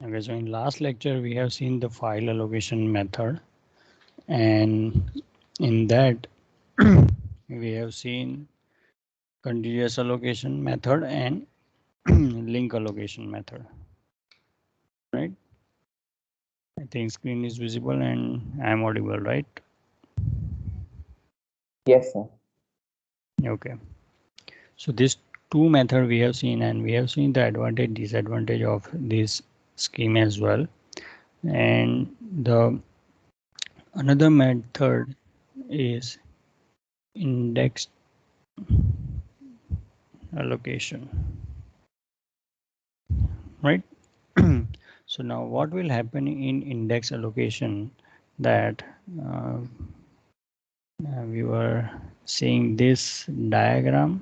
Okay, so in last lecture we have seen the file allocation method, and in that we have seen continuous allocation method and link allocation method, right? I think screen is visible and I am audible, right? Yes, sir. Okay, so these two method we have seen, and we have seen the advantage disadvantage of this scheme as well. And the another method is index allocation, right? So now what will happen in index allocation, that uh, we were seeing this diagram,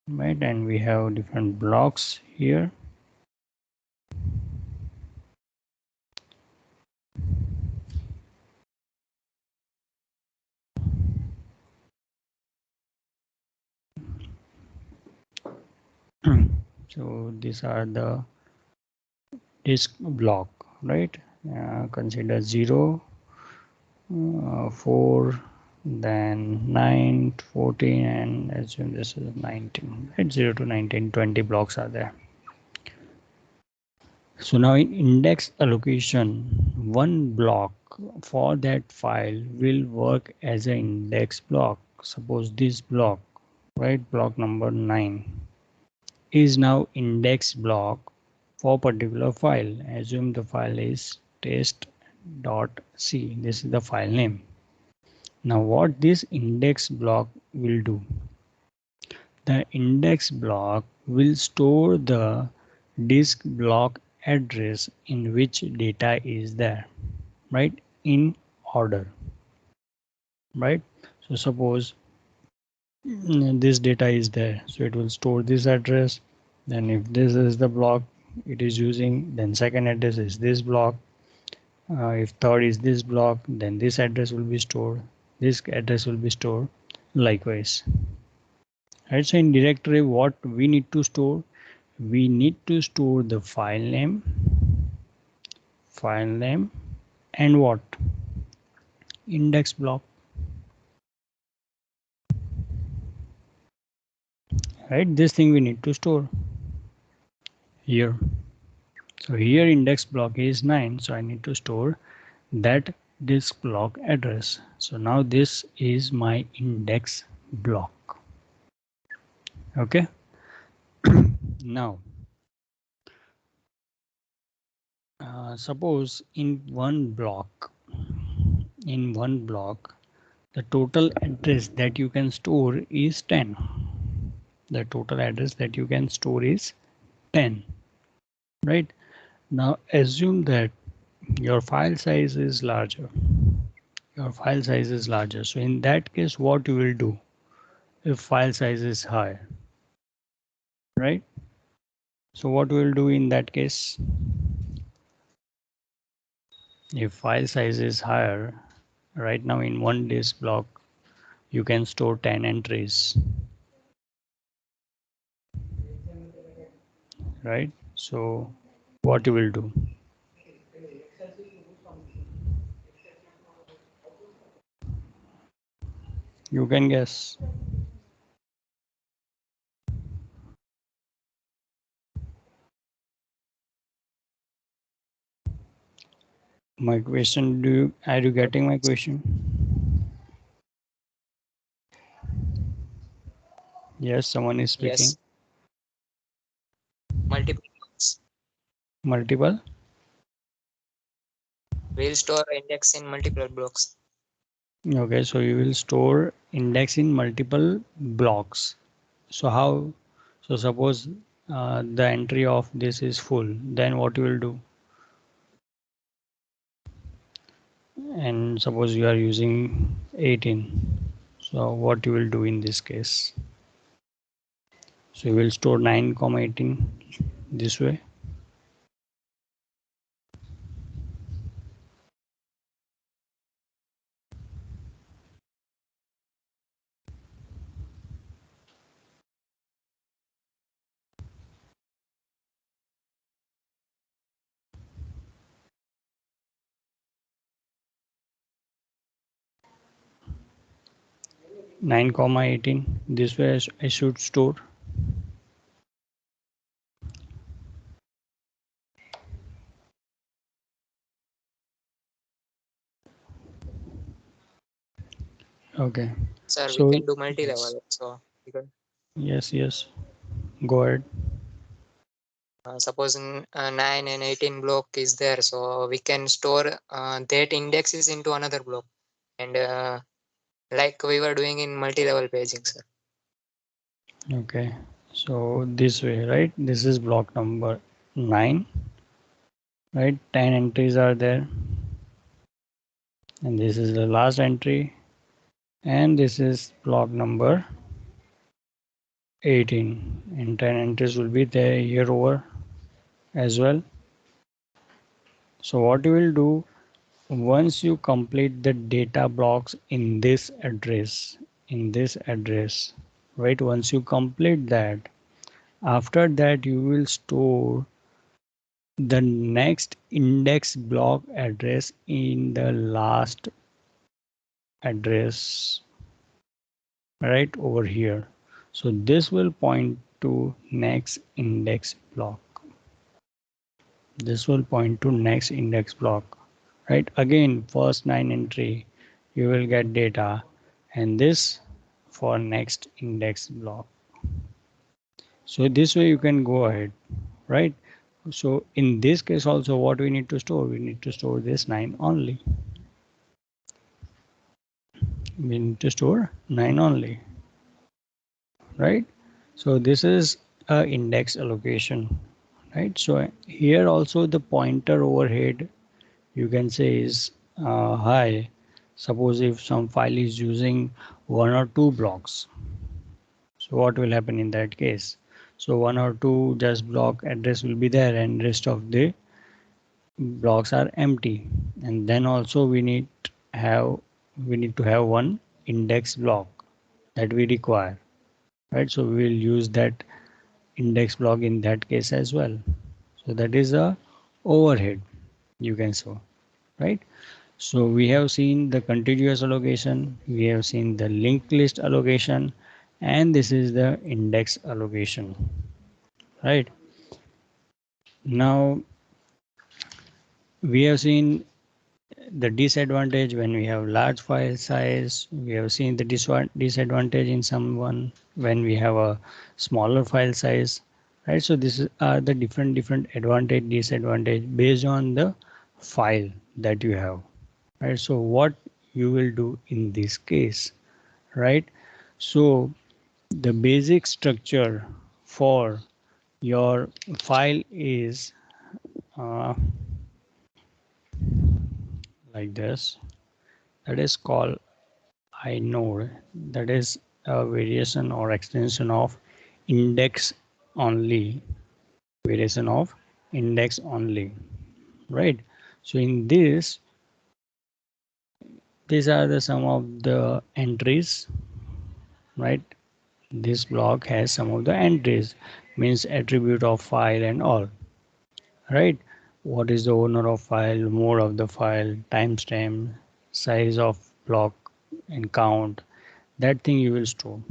right? And we have different blocks here. So these are the disk block, right? Consider 0, 4, then 9, 14, and assume this is 19, right? 0 to 19, 20 blocks are there. So now in index allocation, one block for that file will work as an index block. Suppose this block, right, block number 9 is now index block for particular file. Assume the file is test.c. This is the file name. Now what this index block will do? The index block will store the disk block address in which data is there, right, in order, right? So suppose this data is there, so it will store this address. Then if this is the block it is using, then second address is this block. If third is this block, then this address will be stored, this address will be stored likewise, right? So in directory what we need to store? We need to store the file name and what? Index block, right? This thing we need to store here. So here index block is 9, so I need to store that disk block address. So now this is my index block. Okay. Now suppose in one block the total address that you can store is 10. The total address that you can store is 10, right? Now assume that your file size is larger. So in that case what you will do if file size is high, right? So what we will do in that case? If file size is higher, right now in one disk block you can store 10 entries, right? So what you will do? You can guess. My question, are you getting my question? Yes, someone is speaking. Yes, multiple blocks. Multiple. We'll store index in multiple blocks. Okay, so you will store index in multiple blocks. So how? So suppose the entry of this is full, then what you will do? And suppose you are using 18, so what you will do in this case? So you will store 9 comma 18 this way. 9,18. This way I should store. Okay. Sir, we So can do yes, multi-level. So because yes. Go ahead. suppose 9 and 18 block is there, so we can store that indexes into another block, and like we were doing in multi-level paging, sir. Okay. So this way, right? This is block number 9, right? 10 entries are there, and this is the last entry, and this is block number 18, and 10 entries will be there here over as well. So what you will do, once you complete the data blocks in this address, right? Once you complete that, after that you will store the next index block address in the last address, right over here. So this will point to next index block. This will point to next index block, right? Again, first 9 entry, you will get data, and this for next index block. So this way you can go ahead, right? So in this case also, what we need to store? We need to store this 9 only. We need to store 9 only, right? So this is a index allocation, right? So here also the pointer overhead, you can say, is high. Suppose if some file is using 1 or 2 blocks, so what will happen in that case? So 1 or 2 just block address will be there, and rest of the blocks are empty. And then also have we need to have one index block that we require, right? So we will use that index block in that case as well. So that is a overhead, you can say, right? So we have seen the contiguous allocation, we have seen the linked list allocation, and this is the index allocation, right? Now we have seen the disadvantage when we have large file size. We have seen the disadvantage in someone when we have a smaller file size, right? So are the different advantage disadvantage based on the file that you have, right? So what you will do in this case, right? So the basic structure for your file is uh, like this. That is called inode. That is a variation or extension of index only. Variation of index only, right? So in this, these are the some of the entries, right? This block has some of the entries, means attribute of file and all, right? What is the owner of file, mode of the file, timestamp, size of block, and count. That thing you will store.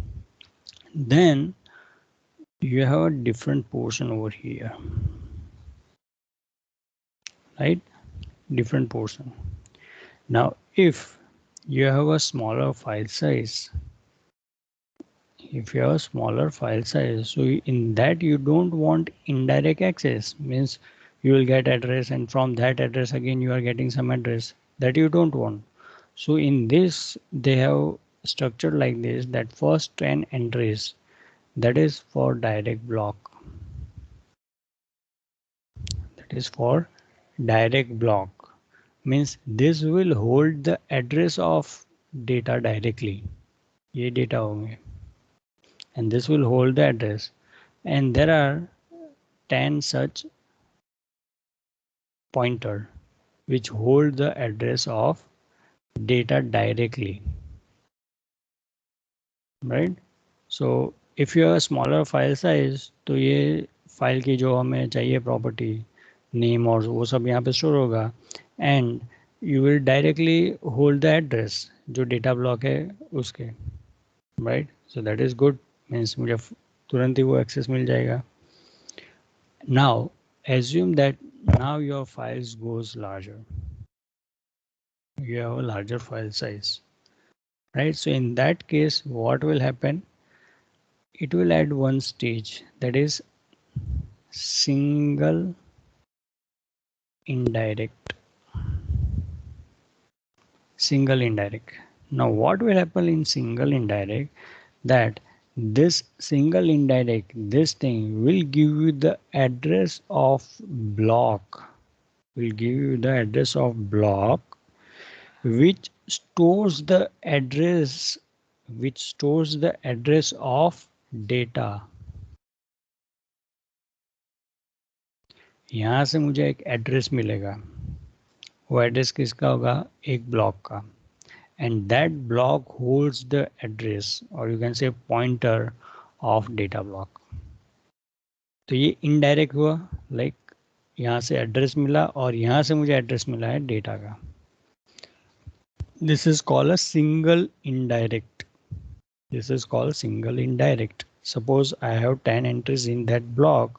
Then you have a different portion over here, right? Different portion. Now if you have a smaller file size, if you have a smaller file size, so in that you don't want indirect access, means you will get address, and from that address again you are getting some address that you don't want. So in this they have structured like this, that first 10 entries, that is for direct block. That is for direct block, means this will hold the address of data directly. ये data होंगे, and this will hold the address, and there are 10 such pointer which hold the address of data directly, right? So if you have a smaller file size, तो ये file की जो हमें चाहिए property name और वो सब यहाँ पे स्टोर होगा, and you will directly hold the address जो डेटा ब्लॉक है उसके, right? So that is good, means मुझे तुरंत ही वो access मिल जाएगा. Now assume that now your files goes larger. You have a larger file size, right? So in that case, what will happen? It will add one stage, that is single indirect. Single indirect. Now what will happen in single indirect? That this single indirect, this thing will give you the address of block, will give you the address of block which stores the address, which stores the address of data. यहाँ से मुझे एक address मिलेगा, वो address किसका होगा? एक block का. And that block holds the address, or you can say pointer of data block. तो ये इनडायरेक्ट हुआ, लाइक यहाँ से एड्रेस मिला और यहाँ से मुझे एड्रेस मिला है डेटा का. This is called a single indirect. This is called single indirect. Suppose I have 10 entries in that block.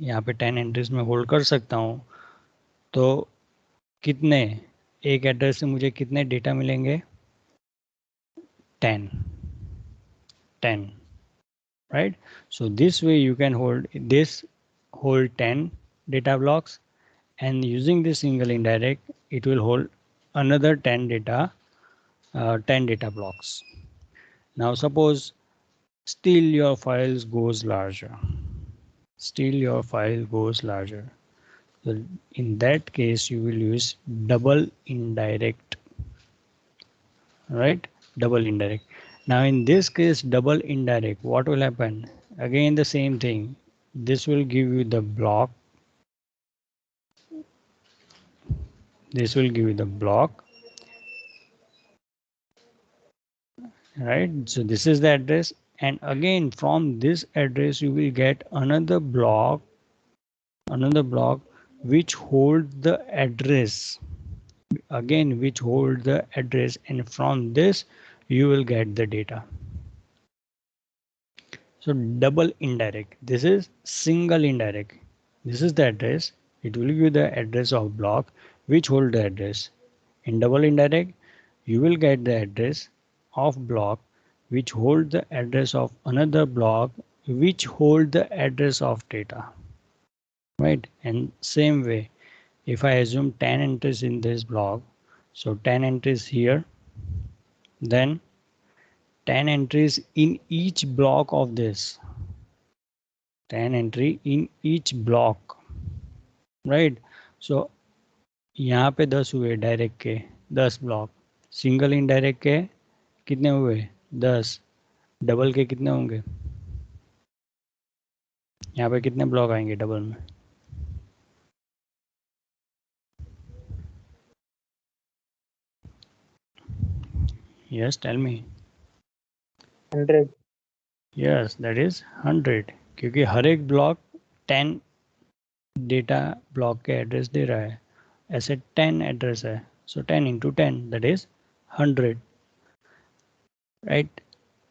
यहाँ पे 10 एंट्रीज में होल्ड कर सकता हूँ. तो कितने, एक एड्रेस से मुझे कितने डेटा मिलेंगे? 10. 10, right? So this way you can hold 10 data blocks, and using this single indirect it will hold another 10 data blocks. Now suppose still your files goes larger, still your file goes larger. So in that case you will use double indirect, right? Double indirect. Now in this case double indirect, what will happen? Again the same thing. This will give you the block. This will give you the block, right? So this is the address, and again from this address you will get another block which hold the address, again which hold the address, and from this you will get the data. So double indirect. This is single indirect. This is the address. It will give you the address of block which hold the address. In double indirect, you will get the address of block which hold the address of another block which hold the address of data. Right? And same way, if I assume 10 entries in this block, so 10 entries here, then 10 entries in each block of this, 10 entry in each block, right? So यहाँ पे 10 हुए direct के, 10 block. Single indirect के कितने हुए? 10. Double के कितने होंगे? यहाँ पे कितने ब्लॉक आएंगे डबल में? Yes, tell me. 100. Yes, that is 100, क्योंकि हर एक ब्लॉक 10 डेटा ब्लॉक के एड्रेस दे रहा है. ऐसे 10 एड्रेस है, so 10 into 10, that is 100, right?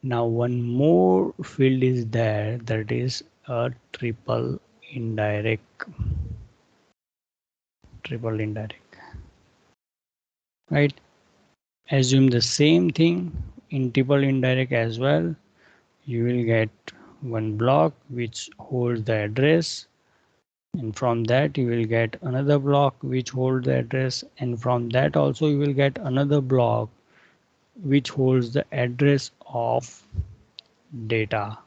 Now one more field is there, that is a triple indirect. Triple indirect, right? Assume the same thing in triple indirect as well. You will get one block which holds the address, and from that you will get another block which holds the address, and from that also you will get another block which holds the address of data.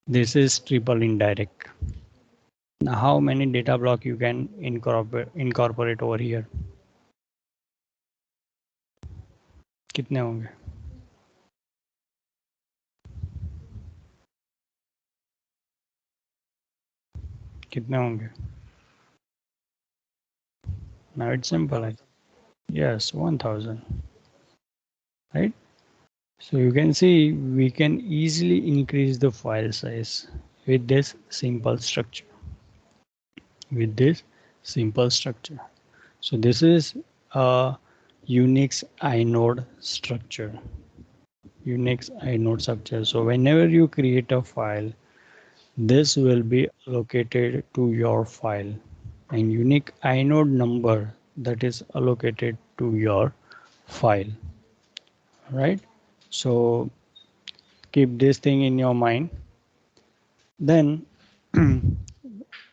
This is triple indirect. Now how many data block you can incorporate over here? कितने होंगे? कितने होंगे? Now it's simple. Yes, 1000, right? So you can see we can easily increase the file size with this simple structure. With this simple structure. So this is a Unix inode structure. Unix inode structure. So whenever you create a file, this will be allocated to your file, and unique inode number that is allocated to your file, right? So keep this thing in your mind. Then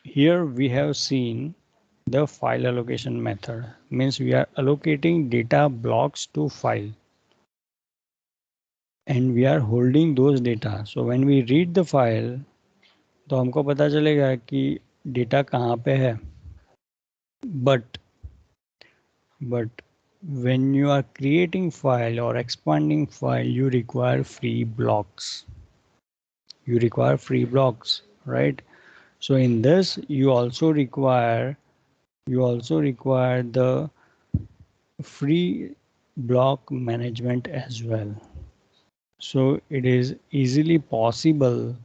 here we have seen the file allocation method, means we are allocating data blocks to file and we are holding those data. So when we read the file, तो हमको पता चलेगा कि data कहाँ पे है. But when you are creating file or expanding file, you require free blocks. You require free blocks, right? So in this, you also require the free block management as well. So it is easily possible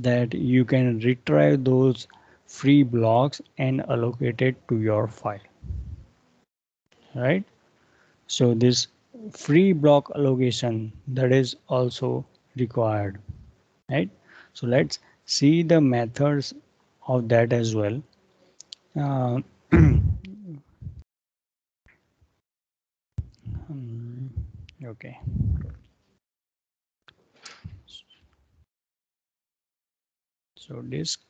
that you can retrieve those free blocks and allocate it to your file, right? So this free block allocation, that is also required, right? So let's see the methods of that as well. Uh, okay. So disk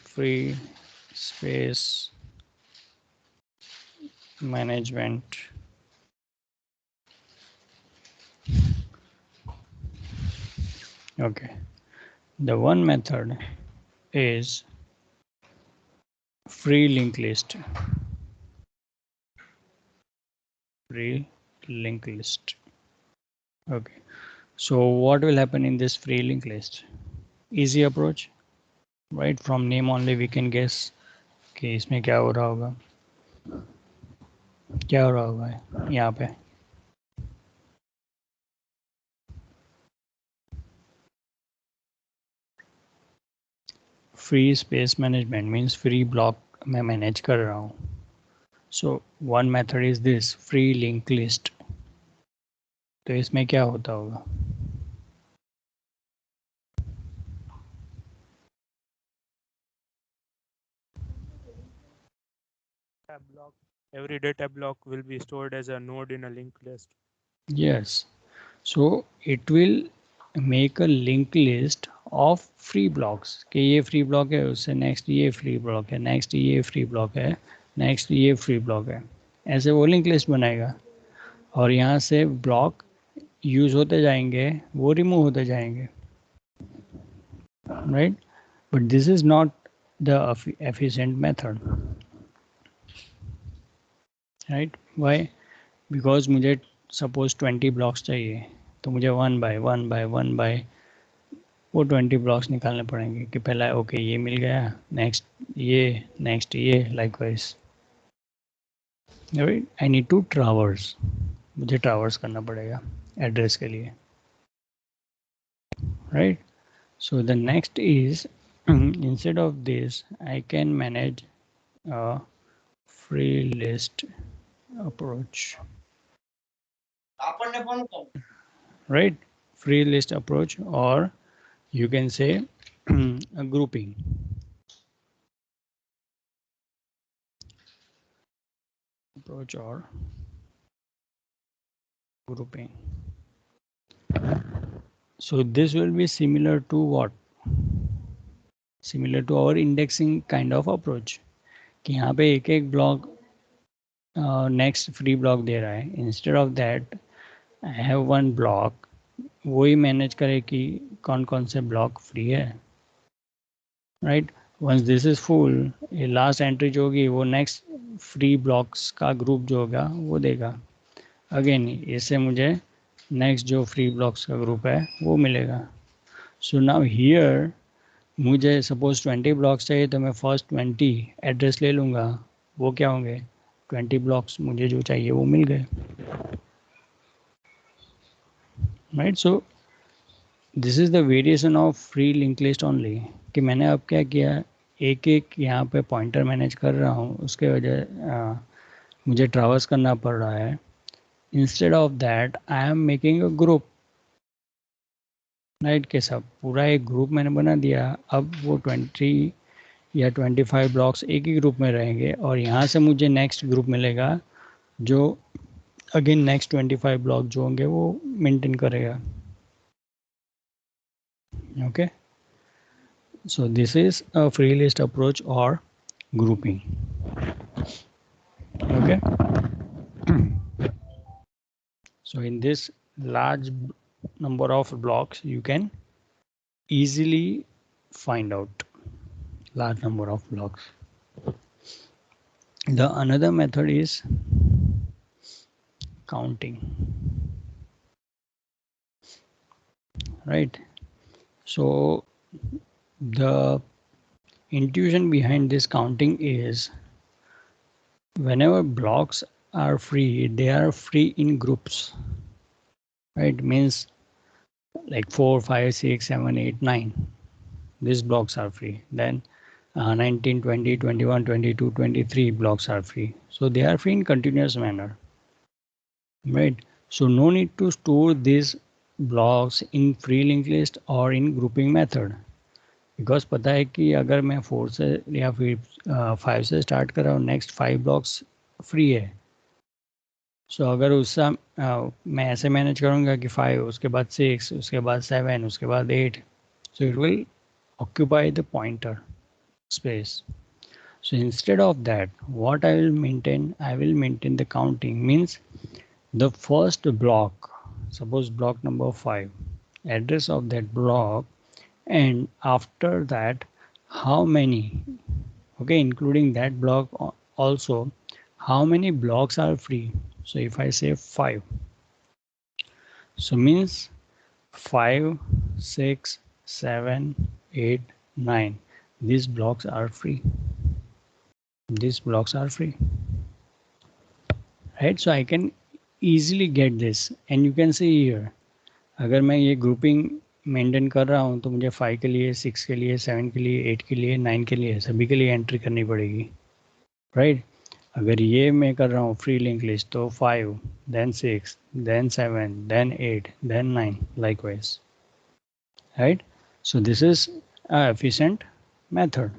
free space management. Okay. The one method is free linked list. Free linked list. Okay. So what will happen in this free linked list? Easy approach, right? From name only we can guess कि इसमें क्या हो रहा होगा, क्या हो रहा होगा यहाँ पे. Free space management means free block मैं मैनेज कर रहा हूँ. So one method is this free link list. तो इसमें क्या होता होगा? Tab block. Every data block will be stored as a node in a linked list. Yes. So it will make a linked list of free blocks कि ये free block है, उससे next ये free block है, next ये free block है, next ये free block है. ऐसे वो linked list बनाएगा और यहाँ से block यूज होते जाएंगे, वो रिमूव होते जाएंगे, right? But this is not the efficient method, right? Why? Because मुझे suppose 20 blocks चाहिए, तो मुझे one by one by वो 20 ब्लॉक्स निकालने पड़ेंगे कि पहला ओके ये मिल गया, नेक्स्ट ये likewise, right? I need to traverse, मुझे ट्रावर्स करना पड़ेगा एड्रेस के लिए, right? So the next is instead of this I can manage a free list approach, right? Free list approach, or you can say a grouping. Approach or grouping. So this will be similar to what? Similar to our indexing kind of approach. कि यहाँ पे एक एक block next free block दे रहा है. Instead of that I have one block, वही manage करे कि कौन कौन से ब्लॉक फ्री है, right? Once this is full, ये लास्ट एंट्री जो होगी वो नेक्स्ट फ्री ब्लॉक्स का ग्रुप जो होगा वो देगा. अगेन इससे मुझे नेक्स्ट जो फ्री ब्लॉक्स का ग्रुप है वो मिलेगा. सो नाउ हियर मुझे सपोज 20 ब्लॉक्स चाहिए, तो मैं फर्स्ट 20 एड्रेस ले लूँगा, वो क्या होंगे 20 ब्लॉक्स मुझे जो चाहिए वो मिल गए, right? So this is the variation of free link list only. कि मैंने अब क्या किया, एक एक यहाँ पे पॉइंटर मैनेज कर रहा हूँ, उसके वजह मुझे ट्रैवर्स करना पड़ रहा है. Instead of that I am making a group, right, के सब पूरा एक ग्रुप मैंने बना दिया. अब वो 20 या 25 ब्लॉक्स एक ही ग्रुप में रहेंगे और यहाँ से मुझे नेक्स्ट ग्रुप मिलेगा जो अगेन नेक्स्ट 25 ब्लॉक जो होंगे वो मेंटेन करेगा. Okay, so this is a free list approach or grouping. Okay, so in this large number of blocks you can easily find out large number of blocks. The another method is counting, right? So the intuition behind this counting is whenever blocks are free, they are free in groups, right? Means like 4, 5, 6, 7, 8, 9. These blocks are free. Then 19, 20, 21, 22, 23 blocks are free. So they are free in continuous manner, right? So no need to store these blocks in free linked list or in grouping method. Because पता है कि अगर मैं 4 से या फिर 5 से start कर रहा हूँ, नेक्स्ट 5 ब्लॉक्स फ्री है. सो अगर उससे मैं ऐसे मैनेज करूँगा कि 5, उसके बाद 6, उसके बाद 7, उसके बाद 8, so it will occupy the pointer space. So instead of that, what I will maintain the counting. Means the first block, suppose block number 5, address of that block, and after that how many, okay, including that block also, how many blocks are free. So if I say 5, so means 5, 6, 7, 8, 9, these blocks are free. These blocks are free, right? So I can easily get this, and you can see here, अगर मैं ये grouping maintain कर रहा हूँ तो मुझे 5 के लिए, 6 के लिए, 7 के लिए, 8 के लिए, 9 के लिए, सभी के लिए एंट्री करनी पड़ेगी, राइट? अगर ये मैं कर रहा हूँ फ्री लिंक लिस्ट तो 5, then 6, then 7, then 8, then 9 likewise, right? So this is a efficient method,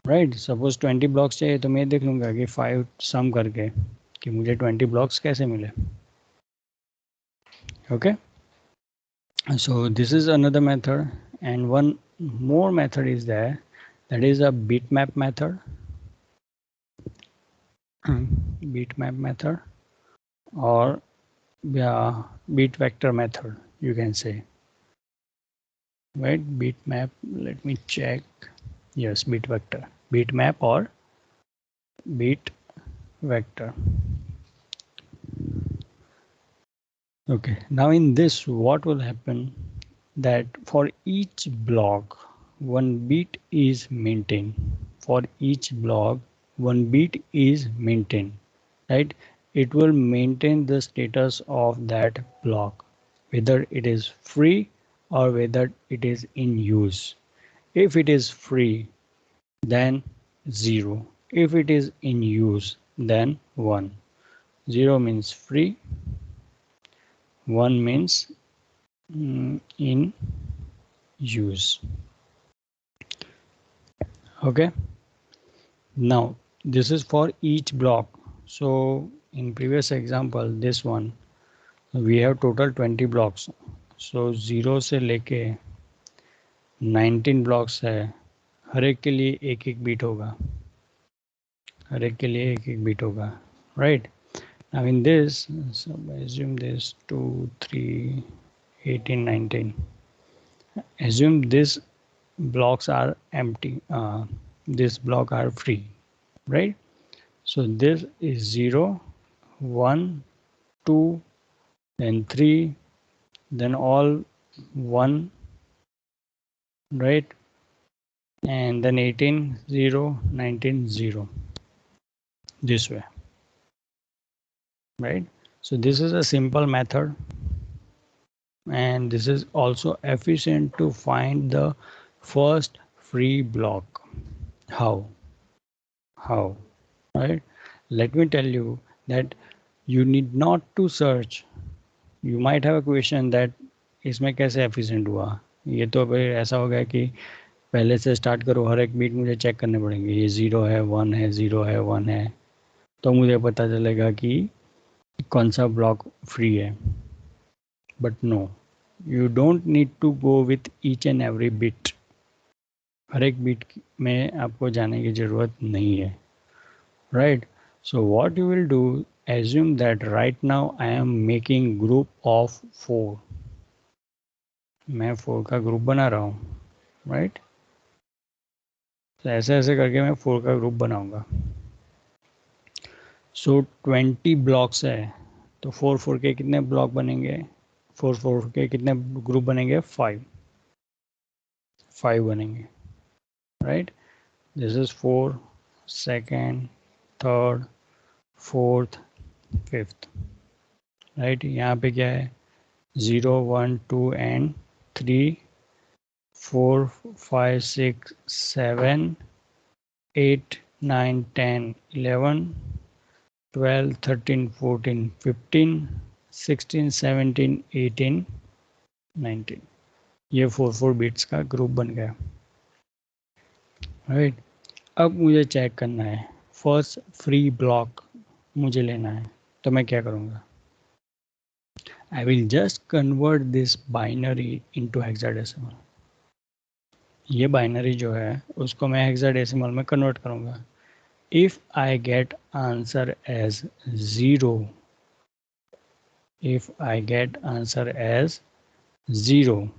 right? Suppose 20 blocks चाहिए तो मैं देख लूँगा कि 5 सम करके कि मुझे 20 ब्लॉक्स कैसे मिले. Okay, so this is another method, and one more method is there, that is a bitmap method. Bitmap method or bit vector method, you can say, right? Bitmap, let me check. Yes, bit vector, bitmap or bit vector. Okay, now in this what will happen, that for each block one bit is maintained. For each block one bit is maintained, right? It will maintain the status of that block, whether it is free or whether it is in use. If it is free, then 0. If it is in use, then 1. 0 means free, 1 means in use. Okay, now this is for each block. So in previous example, this one, we have total 20 blocks. So 0 से लेके 19 blocks है, हर एक के लिए एक एक beat होगा, हर एक के लिए एक एक बीट होगा, right? Now in this, so I assume this 2, 3, 18, 19. Assume these blocks are empty, this block are free, right? So this is 0, 1, 2, then 3, then all 1, right? And then 18, 0, 19, 0, this way, right? So this is a simple method, and this is also efficient to find the first free block. How? Right? Let me tell you that you need not to search. You might have a question that इसमें कैसे efficient हुआ. ये तो भाई ऐसा हो गया कि पहले से स्टार्ट करो, हर एक बीट मुझे चेक करने पड़ेंगे. ये 0 है, 1 है, 0 है, 1 है, तो मुझे पता चलेगा कि कौन सा ब्लॉक फ्री है. But no, you don't need to go with each and every bit. हर एक बीट में आपको जाने की ज़रूरत नहीं है. Right? So what you will do, assume that right now I am making group of 4. मैं 4 का ग्रुप बना रहा हूँ. राइट? तो ऐसे ऐसे करके मैं 4 का ग्रुप बनाऊंगा. सो 20 ब्लॉक्स है, तो 4 के कितने ब्लॉक बनेंगे? 4 के कितने ग्रुप बनेंगे? 5 बनेंगे. Right? This is 4, second, third, fourth, fifth. Right? यहाँ पे क्या है? 0, 1, 2 and 3, 4, 5, 6, 7, 8, 9, 10, 11, 12, 13, 14, 15, 16, 17, 18, 19. ये 4 बिट्स का ग्रुप बन गया. राइट? अब मुझे चेक करना है, फर्स्ट फ्री ब्लॉक मुझे लेना है, तो मैं क्या करूँगा? I will just convert this binary into hexadecimal. ये बाइनरी जो है उसको मैं हेक्साडेसिमल में कन्वर्ट करूँगा. If I get answer as 0, if I get answer as 0,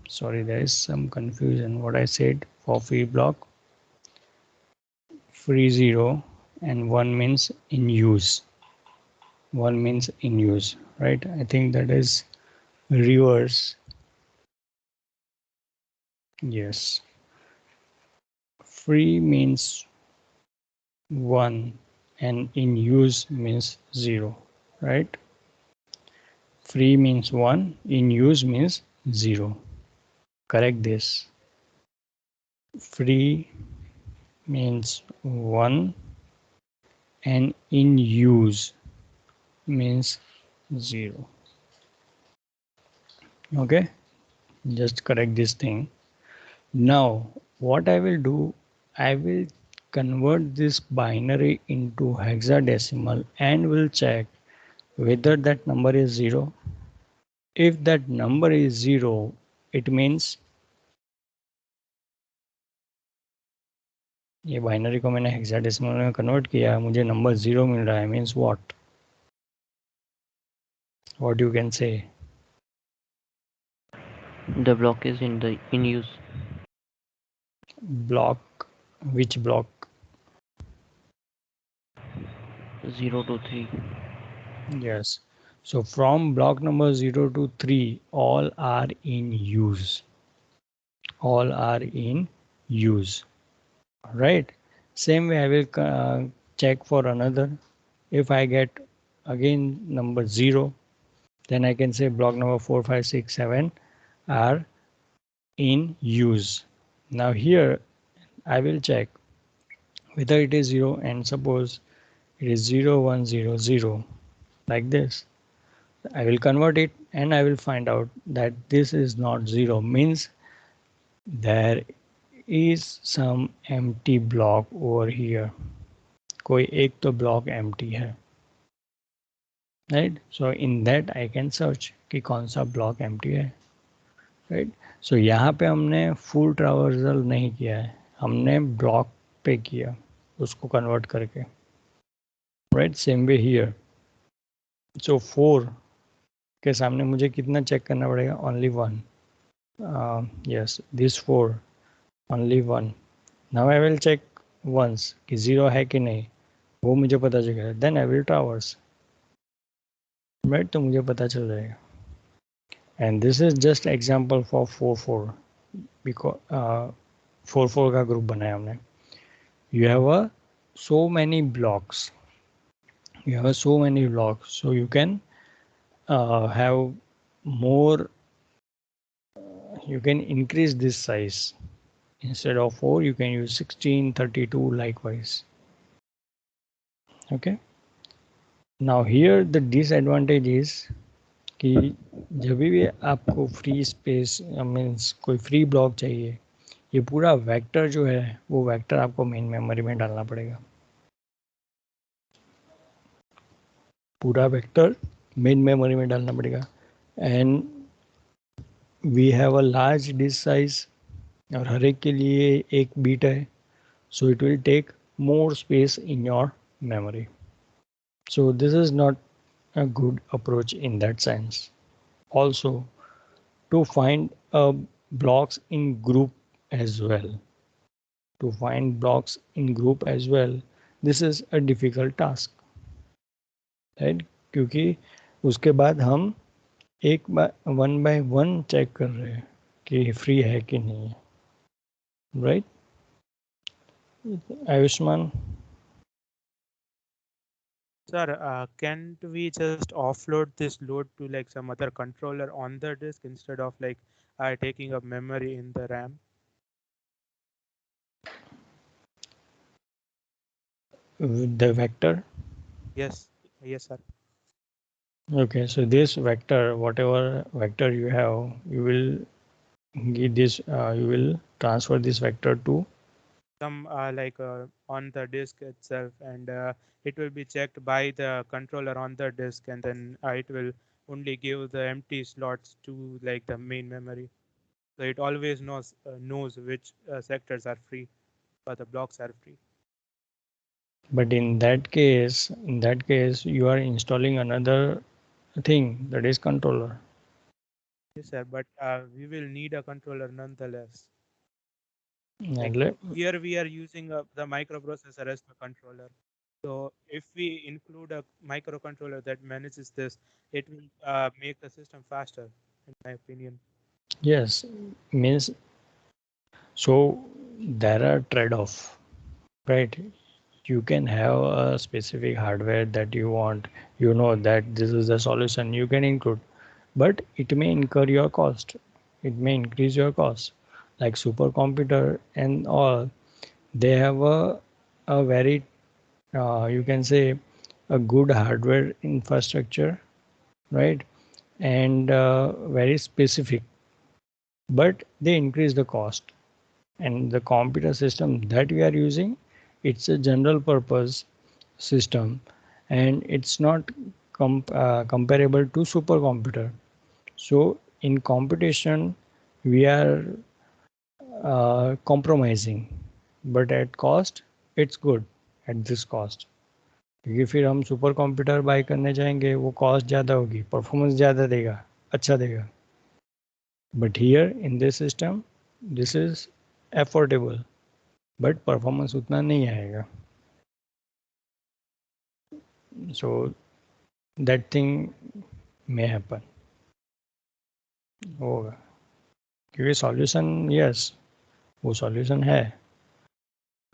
sorry, there is some confusion what I said for free block. Free 0 and 1 means in use. 1 means in use, right? I think that is reverse. Yes. Free means 1 and in use means 0, right? Free means 1, in use means 0. Correct this. Free means 1 and in use means 0. Okay, just correct this thing. Now what I will do, I will convert this binary into hexadecimal and will check whether that number is 0. If that number is 0, it means ये binary को मैंने hexadecimal में convert किया, मुझे number 0 मिल रहा है. Means what you can say? The block is in use. Block, which block? 0 to 3. Yes. So from block number 0 to 3, all are in use. All are in use. Right? Same way I will check for another. If I get again number 0, then I can say block number 4, 5, 6, 7 are in use. Now here I will check whether it is 0, and suppose it is 0, 1, 0, 0, like this. I will convert it and I will find out that this is not 0, means there is some empty block over here. कोई एक तो block empty है. Right? So in that I can search कि कौन सा block empty है. Right? So यहाँ पे हमने full traversal नहीं किया है, हमने block पे किया उसको convert करके. Right? Same way here. So 4 के सामने मुझे कितना चेक करना पड़ेगा? Only 1. Yes, this 4, only 1. Now I will check once कि 0 है कि नहीं, वो मुझे पता चलेगा. Then I will traverse. Right? तो मुझे पता चल जाएगा. And this is just example for 4 because 4 का ग्रुप बनाया हमने. You have so many blocks. You have so many blocks, so you can have more. You can increase this size Instead of 4 you can use 16, 32 likewise. Okay, now here the disadvantage is कि जब भी आपको free space means कोई free block चाहिए, ये पूरा vector जो है वो वेक्टर आपको मेन मेमोरी में डालना पड़ेगा, पूरा वेक्टर मेन मेमोरी में डालना पड़ेगा. And we have a large disk size और हर एक के लिए एक बीट है, so it will take more space in your memory. So this is not a good approach in that sense. Also, to find blocks in group as well, this is a difficult task, right? क्योंकि उसके बाद हम एक one by one check कर रहे हैं कि free है कि नहीं है, right? Ayushman. Sir, can't we just offload this load to like some other controller on the disk instead of like taking up memory in the RAM? The vector. Yes, yes, sir. Okay, so this vector, whatever vector you have, you will give this, you will transfer this vector to some on the disk itself, and it will be checked by the controller on the disk, and then it will only give the empty slots to like the main memory. So it always knows which sectors are free, or the blocks are free. But in that case, you are installing another thing, that is controller. Yes, sir, but we will need a controller nonetheless. And Here we are using the microprocessor as the controller. So if we include a microcontroller that manages this, it will make the system faster, in my opinion. yes, means so there are trade-off, right? You can have a specific hardware that you want, you know that this is the solution you can include, but it may incur your cost, it may increase your cost. Like supercomputer and all, they have a very you can say a good hardware infrastructure, right? And very specific, but they increase the cost. And the computer system that we are using, it's a general purpose system, and it's not comparable to supercomputer. So in competition we are compromising, but at cost it's good at this cost. क्योंकि फिर हम super computer bye करने जाएंगे, वो cost ज़्यादा होगी, performance ज़्यादा देगा, अच्छा देगा. But here in this system this is affordable, but performance उतना नहीं आएगा. So that thing may happen, होगा. क्योंकि सॉल्यूशन, यस वो सॉल्यूशन है,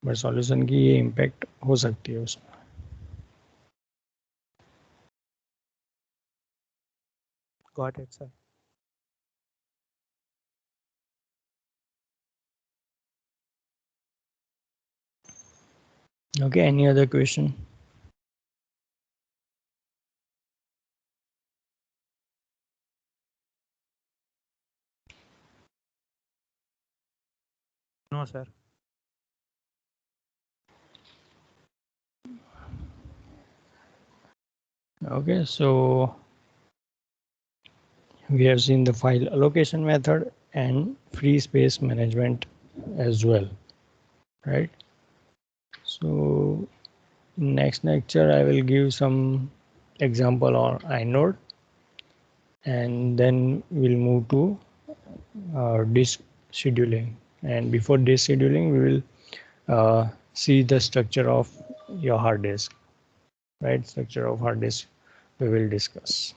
बट सॉल्यूशन की ये इम्पैक्ट हो सकती है उसमें. Got it, sir. Okay, any other question? No, sir. Okay, so we have seen the file allocation method and free space management as well, right? So next lecture I will give some example on inode, and then we'll move to disk scheduling. And before disk scheduling, we will see the structure of your hard disk, right? Structure of hard disk we will discuss.